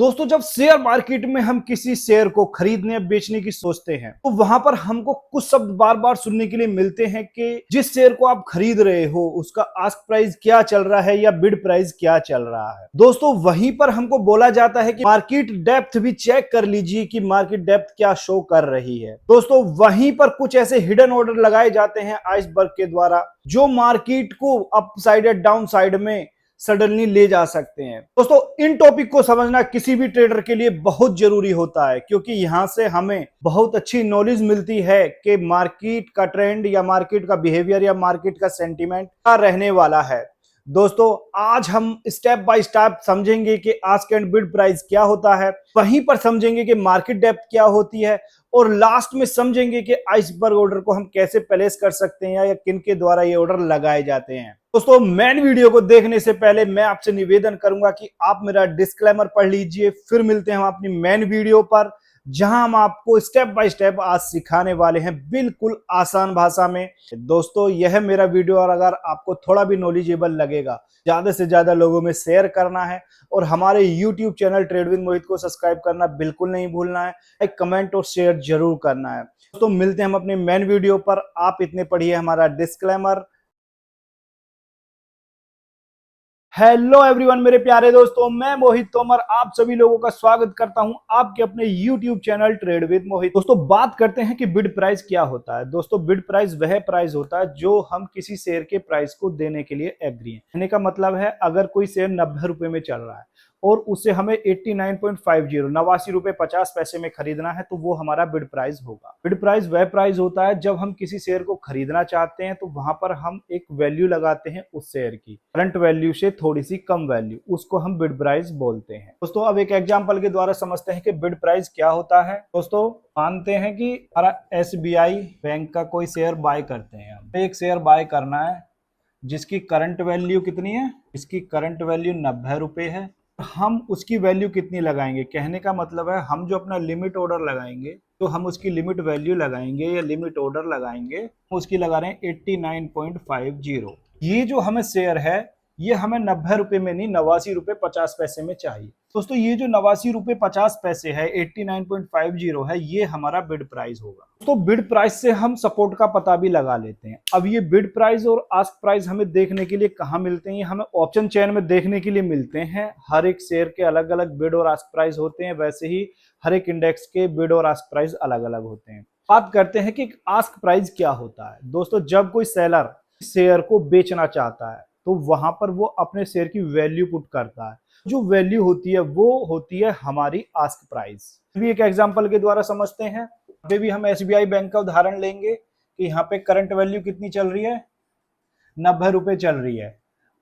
दोस्तों, जब share market में हम किसी शेयर को खरीदने या बेचने की सोचते हैं तो वहां पर हमको कुछ शब्द बार बार सुनने के लिए मिलते हैं कि जिस शेयर को आप खरीद रहे हो उसका आस्क प्राइस क्या चल रहा है या बिड प्राइस क्या चल रहा है। दोस्तों, वहीं पर हमको बोला जाता है कि मार्केट डेप्थ भी चेक कर लीजिए कि मार्केट डेप्थ क्या शो कर रही है। दोस्तों, वहीं पर कुछ ऐसे हिडन ऑर्डर लगाए जाते हैं आइसबर्ग के द्वारा जो मार्केट को अप साइड या डाउन साइड में सडनली ले जा सकते हैं। दोस्तों, इन टॉपिक को समझना किसी भी ट्रेडर के लिए बहुत जरूरी होता है, क्योंकि यहां से हमें बहुत अच्छी नॉलेज मिलती है कि मार्केट का ट्रेंड या मार्केट का बिहेवियर या मार्केट का सेंटीमेंट क्या रहने वाला है। दोस्तों, आज हम स्टेप बाय स्टेप समझेंगे कि आस्क एंड बिड प्राइस क्या होता है, वहीं पर समझेंगे कि मार्केट डेप्थ क्या होती है और लास्ट में समझेंगे कि आइसबर्ग ऑर्डर को हम कैसे प्लेस कर सकते हैं या किन के द्वारा ये ऑर्डर लगाए जाते हैं। दोस्तों, मेन वीडियो को देखने से पहले मैं आपसे निवेदन करूंगा कि आप मेरा डिस्क्लेमर पढ़ लीजिए, फिर मिलते हैं हम अपनी मेन वीडियो पर, जहां हम आपको स्टेप बाय स्टेप आज सिखाने वाले हैं बिल्कुल आसान भाषा में। दोस्तों, यह मेरा वीडियो और अगर आपको थोड़ा भी नॉलेजेबल लगेगा, ज्यादा से ज्यादा लोगों में शेयर करना है और हमारे YouTube चैनल ट्रेड विद मोहित को सब्सक्राइब करना बिल्कुल नहीं भूलना है। एक कमेंट और शेयर जरूर करना है। दोस्तों, मिलते हैं हम अपने मेन वीडियो पर। आप इतने पढ़िए हमारा डिस्क्लेमर। हेलो एवरीवन, मेरे प्यारे दोस्तों, मैं मोहित तोमर आप सभी लोगों का स्वागत करता हूं आपके अपने YouTube चैनल ट्रेड विद मोहित। दोस्तों, बात करते हैं कि बिड प्राइस क्या होता है। दोस्तों, बिड प्राइस वह प्राइस होता है जो हम किसी शेयर के प्राइस को देने के लिए एग्री हैं। कहने का मतलब है, अगर कोई शेयर 90 रुपए में चल रहा है और उसे हमें 89.50 रुपए 50 पैसे में खरीदना है तो वो हमारा बिड प्राइस होगा। बिड प्राइस वह प्राइस होता है जब हम किसी शेयर को खरीदना चाहते हैं तो वहां पर हम एक वैल्यू लगाते हैं उस शेयर की, करंट वैल्यू से थोड़ी सी कम वैल्यू, उसको हम बिड प्राइस बोलते हैं। दोस्तों, अब एक एग्जांपल के द्वारा समझते हैं कि बिड प्राइस क्या होता है। दोस्तों, मानते हैं कि हमारा SBI बैंक का कोई शेयर बाय करते हैं, हम एक शेयर बाय करना है जिसकी करंट वैल्यू कितनी है, इसकी करंट वैल्यू 90 रुपए है। हम उसकी वैल्यू कितनी लगाएंगे, कहने का मतलब है हम जो अपना लिमिट ऑर्डर लगाएंगे तो हम उसकी लिमिट वैल्यू लगाएंगे या लिमिट ऑर्डर लगाएंगे, उसकी लगा रहे हैं 89.50। ये जो हमें शेयर है ये हमें 90 रुपए में नहीं, 89 रुपए 50 पैसे में चाहिए। दोस्तों, ये जो 89 रुपए 50 पैसे है, 89.50 है, ये हमारा बिड प्राइस होगा। तो बिड प्राइस से हम सपोर्ट का पता भी लगा लेते हैं। अब ये बिड प्राइस और आस्क प्राइस हमें देखने के लिए कहाँ मिलते हैं, हमें ऑप्शन चेन में देखने के लिए मिलते हैं। हर एक शेयर के अलग अलग बिड और आस्क प्राइस होते हैं, वैसे ही हर एक इंडेक्स के बिड और आस्क प्राइस अलग अलग होते हैं। बात करते हैं कि आस्क प्राइस क्या होता है। दोस्तों, जब कोई सेलर शेयर को बेचना चाहता है तो वहां पर वो अपने शेयर की वैल्यू पुट करता है। जो वैल्यू होती है वो होती है हमारी आस्क प्राइस। भी एक एग्जांपल के द्वारा समझते हैं। अभी भी हम SBI बैंक का उदाहरण लेंगे कि यहाँ पे करंट वैल्यू कितनी चल रही है, 90 रुपए चल रही है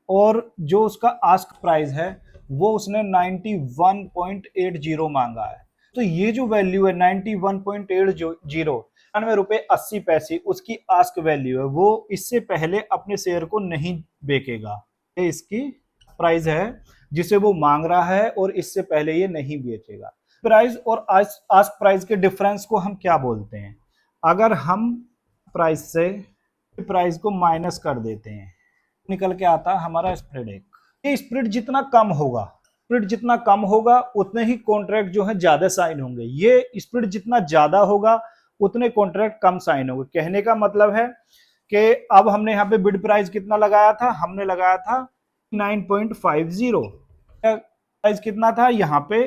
और जो उसका आस्क प्राइस है वो उसने 91.80 मांगा है। तो ये जो वैल्यू है 91.80, 99 रुपए 80 पैसे उसकी आस्क वैल्यू है, वो इससे पहले अपने शेयर को नहीं बेचेगा। ये इसकी प्राइस है जिसे वो मांग रहा है और इससे पहले ये नहीं बेचेगा। प्राइस और आस्क प्राइस के डिफरेंस को हम क्या बोलते हैं? अगर हम प्राइस से प्राइस को माइनस कर देते हैं, निकल के आता है हमारा स्प्रेड। एक ये स्प्रेड जितना कम होगा, स्प्रेड जितना कम होगा उतने ही कॉन्ट्रैक्ट जो है ज्यादा साइन होंगे। ये स्प्रेड जितना ज्यादा होगा उतने कॉन्ट्रैक्ट कम साइन होंगे। कहने का मतलब है कि अब हमने यहाँ पे बिड प्राइस कितना लगाया था, हमने लगाया था 9.50। प्राइस कितना था यहाँ पे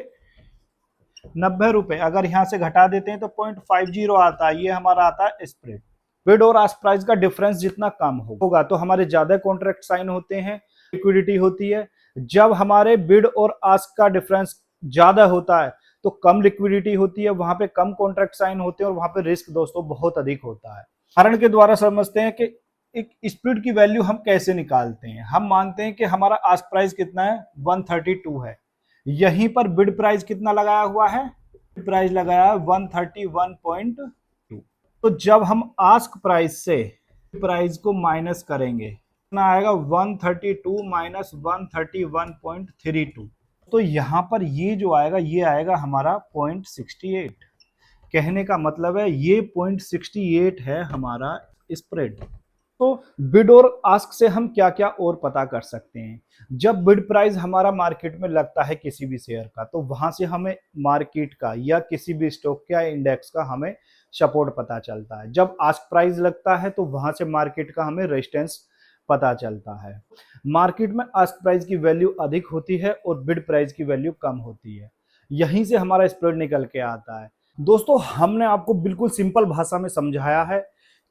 90 रुपए, अगर यहाँ से घटा देते हैं तो 0.50 आता है, ये हमारा आता है स्प्रेड। बिड और आस्क प्राइस का डिफरेंस जितना कम होगा तो हमारे ज्यादा कॉन्ट्रैक्ट साइन होते हैं, लिक्विडिटी होती है। जब हमारे बिड और आस्क का डिफरेंस ज्यादा होता है तो कम लिक्विडिटी होती है, वहां पे कम कॉन्ट्रैक्ट साइन होते हैं और वहां पे रिस्क दोस्तों बहुत अधिक होता है। उदाहरण के द्वारा समझते हैं कि एक स्प्रेड की वैल्यू हम कैसे निकालते हैं। हम मानते हैं कि हमारा आस्क प्राइस कितना है, 132 है। यहीं पर बिड प्राइस कितना लगाया हुआ है, बिड प्राइस लगाया है 131.2। तो जब हम आस्क प्राइस से प्राइस को माइनस करेंगे कितना आएगा, 132 माइनस 131.32। तो यहाँ पर ये जो आएगा ये आएगा हमारा 0.68। कहने का मतलब है ये 0.68 है हमारा स्प्रेड। तो बिड और आस्क से हम क्या क्या और पता कर सकते हैं। जब बिड प्राइस हमारा मार्केट में लगता है किसी भी शेयर का, तो वहां से हमें मार्केट का या किसी भी स्टॉक का इंडेक्स का हमें सपोर्ट पता चलता है। जब आस्क प्राइस लगता है तो वहां से मार्केट का हमें रेजिस्टेंस पता चलता है। मार्केट में आस्क प्राइस की वैल्यू अधिक होती है और बिड प्राइस की वैल्यू कम होती है। यहीं से हमारा स्प्रेड निकल के आता है। दोस्तों, हमने आपको बिल्कुल सिंपल भाषा में समझाया है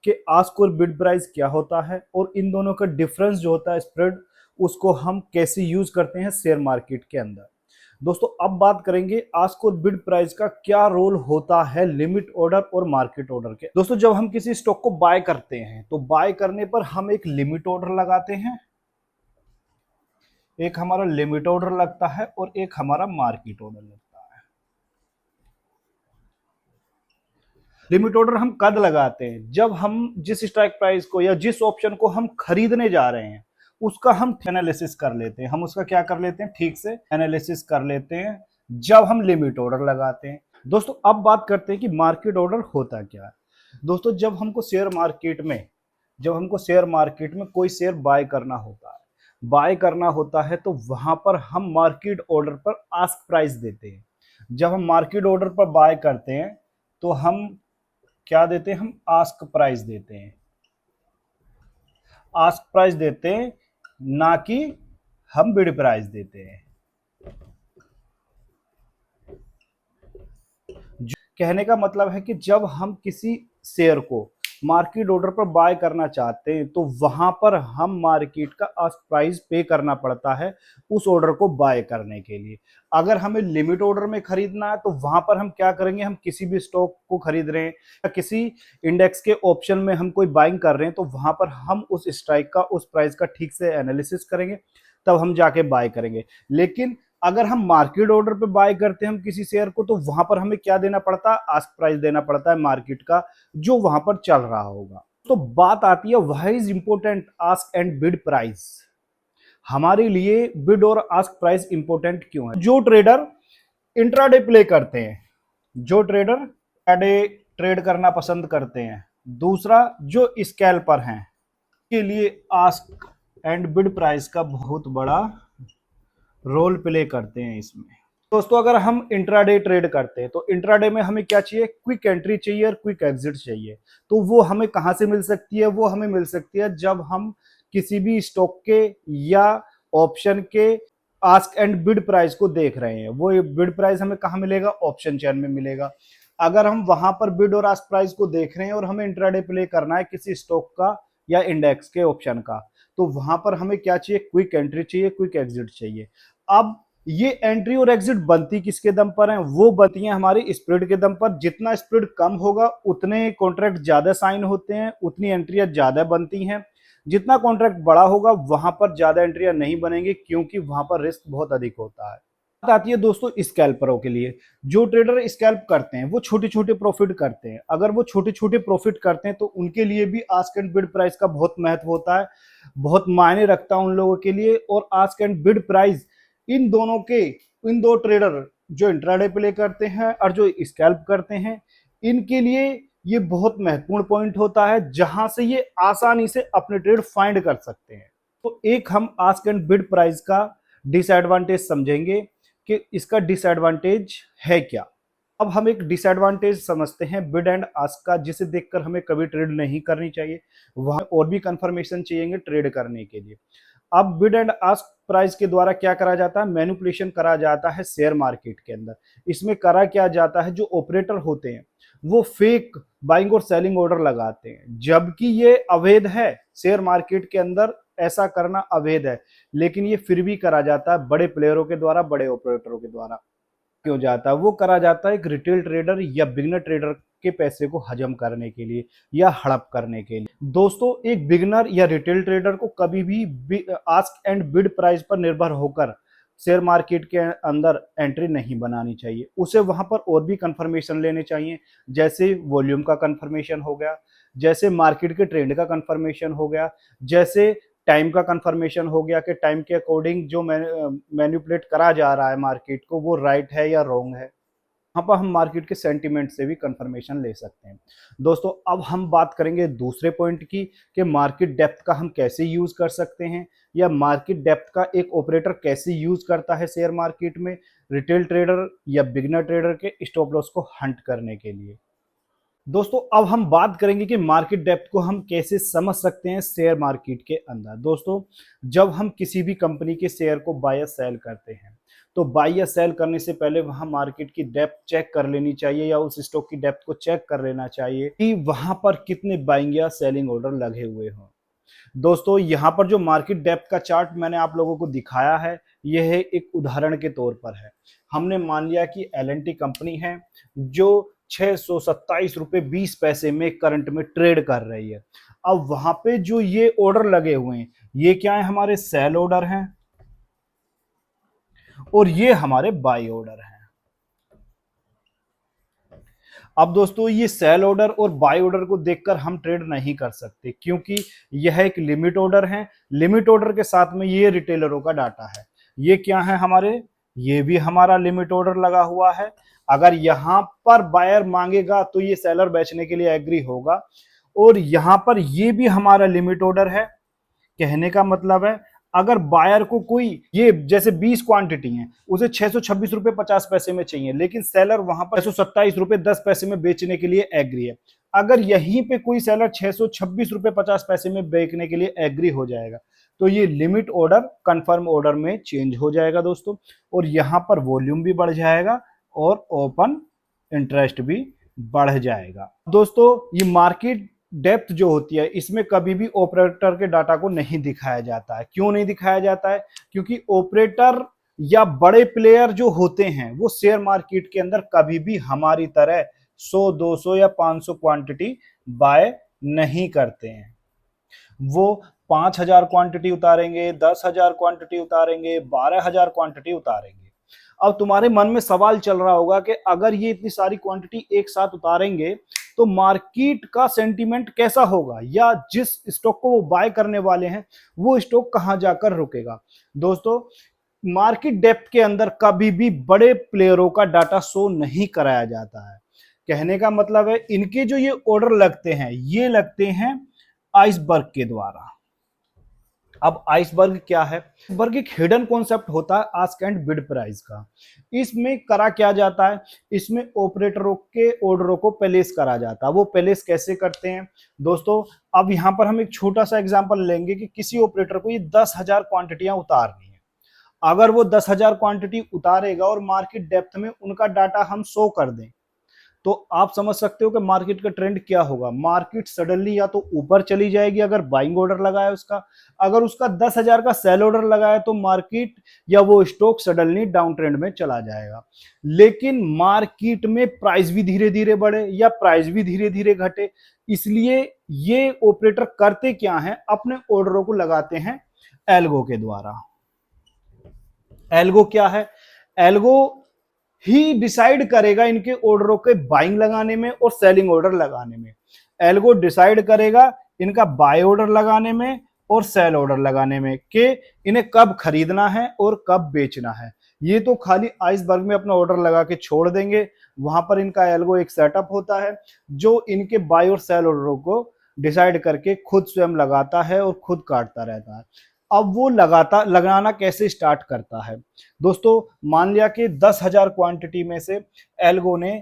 कि आस्क और बिड प्राइस क्या होता है और इन दोनों का डिफरेंस जो होता है स्प्रेड, उसको हम कैसे यूज करते हैं शेयर मार्केट के अंदर। दोस्तों, अब बात करेंगे आस्क और बिड प्राइस का क्या रोल होता है लिमिट ऑर्डर और मार्केट ऑर्डर के। दोस्तों, जब हम किसी स्टॉक को बाय करते हैं तो बाय करने पर हम एक लिमिट ऑर्डर लगाते हैं, एक हमारा लिमिट ऑर्डर लगता है और एक हमारा मार्केट ऑर्डर लगता है। लिमिट ऑर्डर हम कब लगाते हैं? जब हम जिस स्ट्राइक प्राइस को या जिस ऑप्शन को हम खरीदने जा रहे हैं उसका हम एनालिसिस कर लेते हैं। हम उसका क्या कर लेते हैं? ठीक से एनालिसिस कर लेते हैं जब हम लिमिट ऑर्डर लगाते हैं। दोस्तों, अब बात करते हैं कि मार्केट ऑर्डर होता क्या है। दोस्तों, जब हमको शेयर मार्केट में कोई शेयर बाय करना होता है तो वहां पर हम मार्केट ऑर्डर पर आस्क प्राइस देते हैं। जब हम मार्केट ऑर्डर पर बाय करते हैं तो हम क्या देते हैं? हम आस्क प्राइस देते हैं। आस्क प्राइस देते हैं, ना कि हम बिड प्राइस देते हैं। कहने का मतलब है कि जब हम किसी शेयर को मार्केट ऑर्डर पर बाय करना चाहते हैं तो वहां पर हम मार्केट का आस्क प्राइस पे करना पड़ता है उस ऑर्डर को बाय करने के लिए। अगर हमें लिमिट ऑर्डर में खरीदना है तो वहां पर हम क्या करेंगे? हम किसी भी स्टॉक को खरीद रहे हैं या किसी इंडेक्स के ऑप्शन में हम कोई बाइंग कर रहे हैं तो वहां पर हम उस स्ट्राइक का, उस प्राइस का ठीक से एनालिसिस करेंगे, तब हम जाके बाय करेंगे। लेकिन अगर हम मार्केट ऑर्डर पे बाय करते हैं हम किसी शेयर को, तो वहां पर हमें क्या देना पड़ता है? आस्क प्राइस देना पड़ता है मार्केट का, जो वहां पर चल रहा होगा। तो बात आती है why is important ask and bid price. हमारे लिए बिड और आस्क प्राइस इंपॉर्टेंट क्यों है? जो ट्रेडर इंट्राडे प्ले करते हैं, जो ट्रेडर इंट्राडे ट्रेड करना पसंद करते हैं, दूसरा जो स्कैल्पर हैं, के लिए आस्क एंड बिड प्राइस का बहुत बड़ा रोल प्ले करते हैं इसमें। दोस्तों, अगर हम इंट्राडे ट्रेड करते हैं तो इंट्राडे में हमें क्या चाहिए? क्विक एंट्री चाहिए और क्विक एग्जिट चाहिए। तो वो हमें कहां से मिल सकती है? वो हमें मिल सकती है जब हम किसी भी स्टॉक के या ऑप्शन के आस्क एंड बिड प्राइस को देख रहे हैं। वो बिड प्राइस हमें कहां मिलेगा? ऑप्शन चेन में मिलेगा। अगर हम वहां पर बिड और आस्क प्राइस को देख रहे हैं और हमें इंट्राडे प्ले करना है किसी स्टॉक का या इंडेक्स के ऑप्शन का, तो वहां पर हमें क्या चाहिए? क्विक एंट्री चाहिए, क्विक एग्जिट चाहिए। अब ये एंट्री और एग्जिट बनती किसके दम पर है? वो बनती है हमारी स्प्रेड के दम पर। जितना स्प्रेड कम होगा उतने कॉन्ट्रैक्ट ज्यादा साइन होते हैं, उतनी एंट्रियां ज्यादा बनती हैं। जितना कॉन्ट्रैक्ट बड़ा होगा वहां पर ज्यादा एंट्रियां नहीं बनेंगी, क्योंकि वहां पर रिस्क बहुत अधिक होता है। बात आती है दोस्तों स्कैल्परों के लिए। जो ट्रेडर स्कैल्प करते हैं वो छोटे छोटे प्रॉफिट करते हैं। अगर वो छोटे छोटे प्रॉफिट करते हैं तो उनके लिए भी आस्क एंड बिड प्राइस का बहुत महत्व होता है, बहुत मायने रखता है उन लोगों के लिए। और ask and bid price in दो ट्रेडर जो इंट्राडे प्ले करते हैं और जो स्कैल्प करते हैं, इनके लिए ये बहुत महत्वपूर्ण पॉइंट होता है जहां से ये आसानी से अपने ट्रेड फाइंड कर सकते हैं। तो एक हम आस्क एंड बिड प्राइस का डिसएडवांटेज समझेंगे कि इसका डिसएडवांटेज है क्या। अब हम एक डिसएडवांटेज समझते हैं बिड एंड आस्क का, जिसे देखकर हमें कभी ट्रेड नहीं करनी चाहिए। वहां और भी कंफर्मेशन चाहिए ट्रेड करने के लिए। अब बिड एंड आस्क प्राइस के द्वारा क्या करा जाता है? मैनिपुलेशन करा जाता है शेयर मार्केट के अंदर। इसमें करा क्या जाता है? जो ऑपरेटर होते हैं वो फेक बाइंग और सेलिंग ऑर्डर लगाते हैं, जबकि ये अवैध है। शेयर मार्केट के अंदर ऐसा करना अवैध है, लेकिन ये फिर भी करा जाता है बड़े प्लेयरों के द्वारा, बड़े ऑपरेटरों के द्वारा। क्यों जाता है? वो करा जाता है एक रिटेल ट्रेडर या बिगनर ट्रेडर के पैसे को हजम करने के लिए या हड़प करने के लिए। दोस्तों, एक बिगनर या रिटेल ट्रेडर को कभी भी आस्क एंड बिड प्राइस पर निर्भर होकर शेयर मार्केट के अंदर एंट्री नहीं बनानी चाहिए। उसे वहां पर और भी कंफर्मेशन लेने चाहिए, जैसे वॉल्यूम का कंफर्मेशन हो गया, जैसे मार्केट के ट्रेंड का कंफर्मेशन हो गया, जैसे टाइम का कंफर्मेशन हो गया कि टाइम के अकॉर्डिंग जो मैन्युपुलेट करा जा रहा है मार्केट को वो राइट है या रॉन्ग है। यहाँ पर हम मार्केट के सेंटीमेंट से भी कंफर्मेशन ले सकते हैं। दोस्तों अब हम बात करेंगे दूसरे पॉइंट की कि मार्केट डेप्थ का हम कैसे यूज कर सकते हैं, या मार्केट डेप्थ का एक ऑपरेटर कैसे यूज करता है शेयर मार्केट में रिटेल ट्रेडर या बिगिनर ट्रेडर के स्टॉप लॉस को हंट करने के लिए। दोस्तों अब हम बात करेंगे कि मार्केट डेप्थ को हम कैसे समझ सकते हैं शेयर मार्केट के अंदर। दोस्तों जब हम किसी भी कंपनी के शेयर को बाय या सेल करते हैं तो बाय या सेल करने से पहले वहां मार्केट की डेप्थ चेक कर लेनी चाहिए, या उस स्टॉक की डेप्थ को चेक कर लेना चाहिए कि वहां पर कितने बाइंग या सेलिंग ऑर्डर लगे हुए हों। दोस्तों यहाँ पर जो मार्केट डेप्थ का चार्ट मैंने आप लोगों को दिखाया है, यह एक उदाहरण के तौर पर है। हमने मान लिया कि L&T कंपनी है जो 627 रुपये 20 पैसे में करंट में ट्रेड कर रही है। अब वहां पे जो ये ऑर्डर लगे हुए हैं, ये क्या है, हमारे सेल ऑर्डर हैं और ये हमारे बाय ऑर्डर हैं। अब दोस्तों ये सेल ऑर्डर और बाय ऑर्डर को देखकर हम ट्रेड नहीं कर सकते, क्योंकि यह एक लिमिट ऑर्डर है। लिमिट ऑर्डर के साथ में ये रिटेलरों का डाटा है। ये क्या है हमारे, ये भी हमारा लिमिट ऑर्डर लगा हुआ है। अगर यहां पर बायर मांगेगा तो ये सेलर बेचने के लिए एग्री होगा, और यहां पर ये भी हमारा लिमिट ऑर्डर है। कहने का मतलब है अगर बायर को कोई, ये जैसे 20 क्वांटिटी है, उसे 626 रुपये 50 पैसे में चाहिए, लेकिन सेलर वहां पर 627 रुपये 10 पैसे में बेचने के लिए एग्री है। अगर यहीं पे कोई सेलर 626 रुपये 50 पैसे में बेचने के लिए एग्री हो जाएगा तो ये लिमिट ऑर्डर कंफर्म ऑर्डर में चेंज हो जाएगा दोस्तों, और यहां पर वॉल्यूम भी बढ़ जाएगा और ओपन इंटरेस्ट भी बढ़ जाएगा। दोस्तों ये मार्केट डेप्थ जो होती है, इसमें कभी भी ऑपरेटर के डाटा को नहीं दिखाया जाता है। क्यों नहीं दिखाया जाता है? क्योंकि ऑपरेटर या बड़े प्लेयर जो होते हैं वो शेयर मार्केट के अंदर कभी भी हमारी तरह 100 200 या 500 क्वांटिटी बाय नहीं करते हैं। वो 5,000 क्वांटिटी उतारेंगे, 10,000 क्वांटिटी उतारेंगे, 12,000 क्वांटिटी उतारेंगे। अब तुम्हारे मन में सवाल चल रहा होगा कि अगर ये इतनी सारी क्वांटिटी एक साथ उतारेंगे तो मार्केट का सेंटीमेंट कैसा होगा, या जिस स्टॉक को वो बाय करने वाले हैं वो स्टॉक कहां जाकर रुकेगा। दोस्तों मार्केट डेप्थ के अंदर कभी भी बड़े प्लेयरों का डाटा शो नहीं कराया जाता है। कहने का मतलब है इनके जो ये ऑर्डर लगते हैं, ये लगते हैं आइसबर्ग के द्वारा। अब आइसबर्ग क्या है? आइसबर्ग एक हिडन कॉन्सेप्ट होता है आस्क एंड बिड प्राइस का। इसमें करा क्या जाता है, इसमें ऑपरेटरों के ऑर्डरों को प्लेस करा जाता है। वो प्लेस कैसे करते हैं दोस्तों, अब यहां पर हम एक छोटा सा एग्जांपल लेंगे कि किसी ऑपरेटर को ये 10,000 क्वांटिटियां उतारनी है। अगर वो 10,000 क्वांटिटी उतारेगा और मार्केट डेप्थ में उनका डाटा हम शो कर दें, तो आप समझ सकते हो कि मार्केट का ट्रेंड क्या होगा। मार्केट सडनली या तो ऊपर चली जाएगी अगर बाइंग ऑर्डर लगा है उसका, अगर उसका 10,000 का सेल ऑर्डर लगा है तो मार्केट या वो स्टॉक सडनली डाउन ट्रेंड में चला जाएगा। लेकिन मार्केट में प्राइस भी धीरे धीरे बढ़े या प्राइस भी धीरे धीरे घटे, इसलिए ये ऑपरेटर करते क्या है, अपने ऑर्डरों को लगाते हैं एल्गो के द्वारा। एल्गो क्या है? एल्गो ही डिसाइड करेगा इनके ऑर्डरों के बाइंग लगाने में और सेलिंग ऑर्डर लगाने में। एल्गो डिसाइड करेगा इनका बाय ऑर्डर लगाने में और सेल ऑर्डर लगाने में कि इन्हें कब खरीदना है और कब बेचना है। ये तो खाली आइसबर्ग में अपना ऑर्डर लगा के छोड़ देंगे, वहां पर इनका एल्गो एक सेटअप होता है जो इनके बाय और सेल ऑर्डरों को डिसाइड करके खुद स्वयं लगाता है और खुद काटता रहता है। अब वो लगाना कैसे स्टार्ट करता है दोस्तों, मान लिया कि 10,000 क्वांटिटी में से एल्गो ने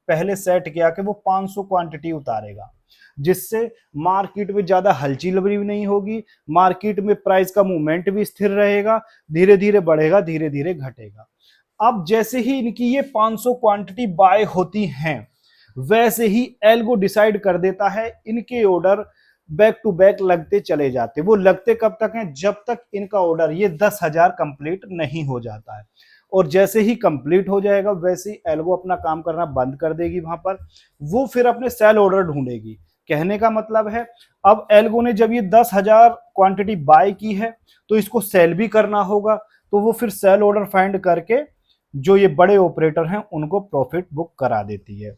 पहले सेट किया कि वो 500 क्वांटिटी उतारेगा, जिससे मार्केट में ज्यादा हलचल भी नहीं होगी, मार्केट में प्राइस का मूवमेंट भी स्थिर रहेगा, धीरे धीरे बढ़ेगा, धीरे धीरे घटेगा। अब जैसे ही इनकी ये 500 क्वांटिटी बाय होती हैं, वैसे ही एल्गो डिसाइड कर देता है इनके ऑर्डर बैक टू बैक लगते चले जाते। वो लगते कब तक हैं? जब तक इनका ऑर्डर ये 10,000 कंप्लीट नहीं हो जाता है। और जैसे ही कंप्लीट हो जाएगा वैसे ही एल्गो अपना काम करना बंद कर देगी। वहां पर वो फिर अपने सेल ऑर्डर ढूंढेगी। कहने का मतलब है अब एल्गो ने जब ये 10,000 क्वांटिटी बाय की है तो इसको सेल भी करना होगा, तो वो फिर सेल ऑर्डर फाइंड करके जो ये बड़े ऑपरेटर हैं उनको प्रॉफिट बुक करा देती है।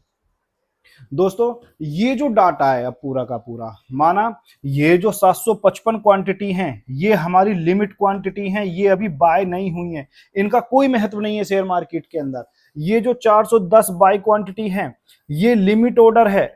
दोस्तों ये जो डाटा है अब पूरा का पूरा, माना ये जो 755 क्वांटिटी हैं ये हमारी लिमिट क्वांटिटी हैं, ये अभी बाय नहीं हुई हैं, इनका कोई महत्व नहीं है शेयर मार्केट के अंदर। ये जो 410 बाई क्वांटिटी है, ये लिमिट ऑर्डर है,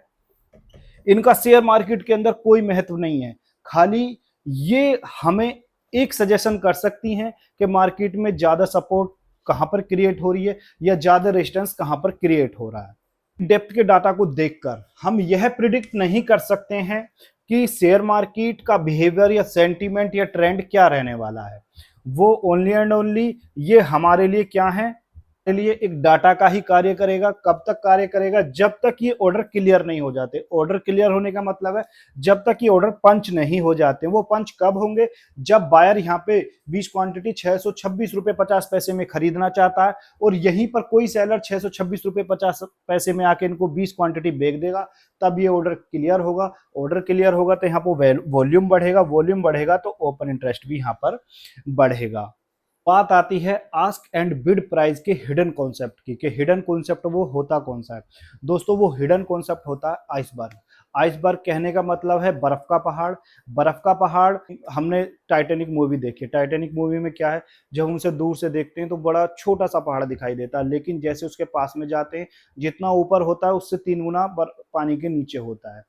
इनका शेयर मार्केट के अंदर कोई महत्व नहीं है। खाली ये हमें एक सजेशन कर सकती हैं कि मार्केट में ज्यादा सपोर्ट कहां पर क्रिएट हो रही है या ज्यादा रेजिस्टेंस कहां पर क्रिएट हो रहा है। डेप्थ के डाटा को देखकर हम यह प्रिडिक्ट नहीं कर सकते हैं कि शेयर मार्केट का बिहेवियर या सेंटीमेंट या ट्रेंड क्या रहने वाला है। वो ओनली एंड ओनली ये हमारे लिए क्या है, लिए एक डाटा का ही कार्य करेगा। कब तक कार्य करेगा? जब तक ये ऑर्डर क्लियर नहीं हो जाते। ऑर्डर क्लियर होने का मतलब है जब तक ये ऑर्डर पंच नहीं हो जाते। वो पंच कब होंगे? जब बायर यहाँ पे 20 क्वांटिटी 626 रुपए 50 पैसे में खरीदना चाहता है और यहीं पर कोई सेलर 626 रुपए 50 पैसे में आके इनको 20 क्वांटिटी बेच देगा, तब ये ऑर्डर क्लियर होगा। ऑर्डर क्लियर होगा तो यहाँ पर वॉल्यूम बढ़ेगा, वॉल्यूम बढ़ेगा तो ओपन इंटरेस्ट भी यहाँ पर बढ़ेगा। बात आती है आस्क एंड बिड प्राइस के हिडन कॉन्सेप्ट की, कि हिडन कॉन्सेप्ट वो होता कौन सा है। दोस्तों वो हिडन कॉन्सेप्ट होता है आइसबर्ग। आइसबर्ग कहने का मतलब है बर्फ का पहाड़। बर्फ का पहाड़, हमने टाइटैनिक मूवी देखी। टाइटैनिक मूवी में क्या है, जब हम उसे दूर से देखते हैं तो बड़ा छोटा सा पहाड़ दिखाई देता है, लेकिन जैसे उसके पास में जाते हैं जितना ऊपर होता है उससे 3 गुना पानी के नीचे होता है।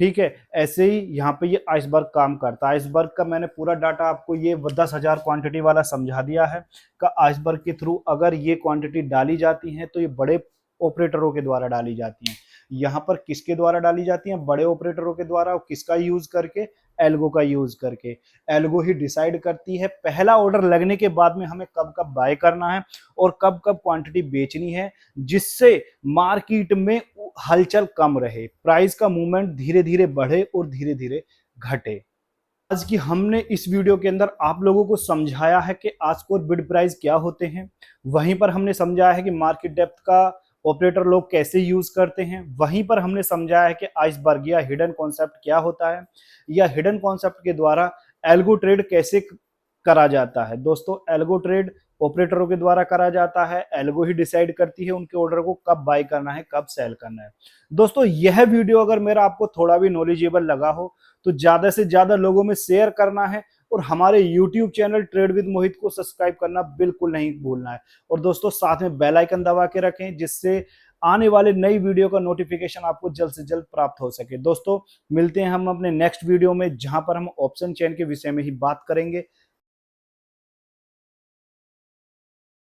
ठीक है, ऐसे ही यहाँ पे ये आइसबर्ग काम करता है। आइसबर्ग का मैंने पूरा डाटा आपको ये 10,000 क्वांटिटी वाला समझा दिया है का आइसबर्ग के थ्रू अगर ये क्वांटिटी डाली जाती है तो ये बड़े ऑपरेटरों के द्वारा डाली जाती हैं। यहाँ पर किसके द्वारा डाली जाती हैं? बड़े ऑपरेटरों के द्वारा। और किसका यूज करके? एल्गो का यूज करके। एल्गो ही डिसाइड करती है पहला ऑर्डर लगने के बाद में हमें कब कब बाय करना है और कब कब क्वांटिटी बेचनी है, जिससे मार्केट में हलचल कम रहे, प्राइस का मूवमेंट धीरे धीरे बढ़े और धीरे धीरे घटे। आज की हमने इस वीडियो के अंदर आप लोगों को समझाया है कि आस्क और बिड प्राइस क्या होते हैं। वहीं पर हमने समझाया है कि मार्केट डेप्थ का ऑपरेटर लोग कैसे यूज करते हैं। वहीं पर हमने समझाया है कि आइसबर्ग या हिडन कॉन्सेप्ट क्या होता है, या हिडन कॉन्सेप्ट के द्वारा एल्गो ट्रेड कैसे करा जाता है। दोस्तों एल्गो ट्रेड ऑपरेटरों के द्वारा करा जाता है। एल्गो ही डिसाइड करती है उनके ऑर्डर को कब बाय करना है, कब सेल करना है। दोस्तों यह वीडियो अगर मेरा आपको थोड़ा भी नॉलेजेबल लगा हो तो ज्यादा से ज्यादा लोगों में शेयर करना है और हमारे YouTube चैनल ट्रेड विद मोहित को सब्सक्राइब करना बिल्कुल नहीं भूलना है। और दोस्तों साथ में बेल आइकन दबा के रखें, जिससे आने वाले नई वीडियो का नोटिफिकेशन आपको जल्द से जल्द प्राप्त हो सके। दोस्तों मिलते हैं हम अपने नेक्स्ट वीडियो में, जहां पर हम ऑप्शन चेन के विषय में ही बात करेंगे।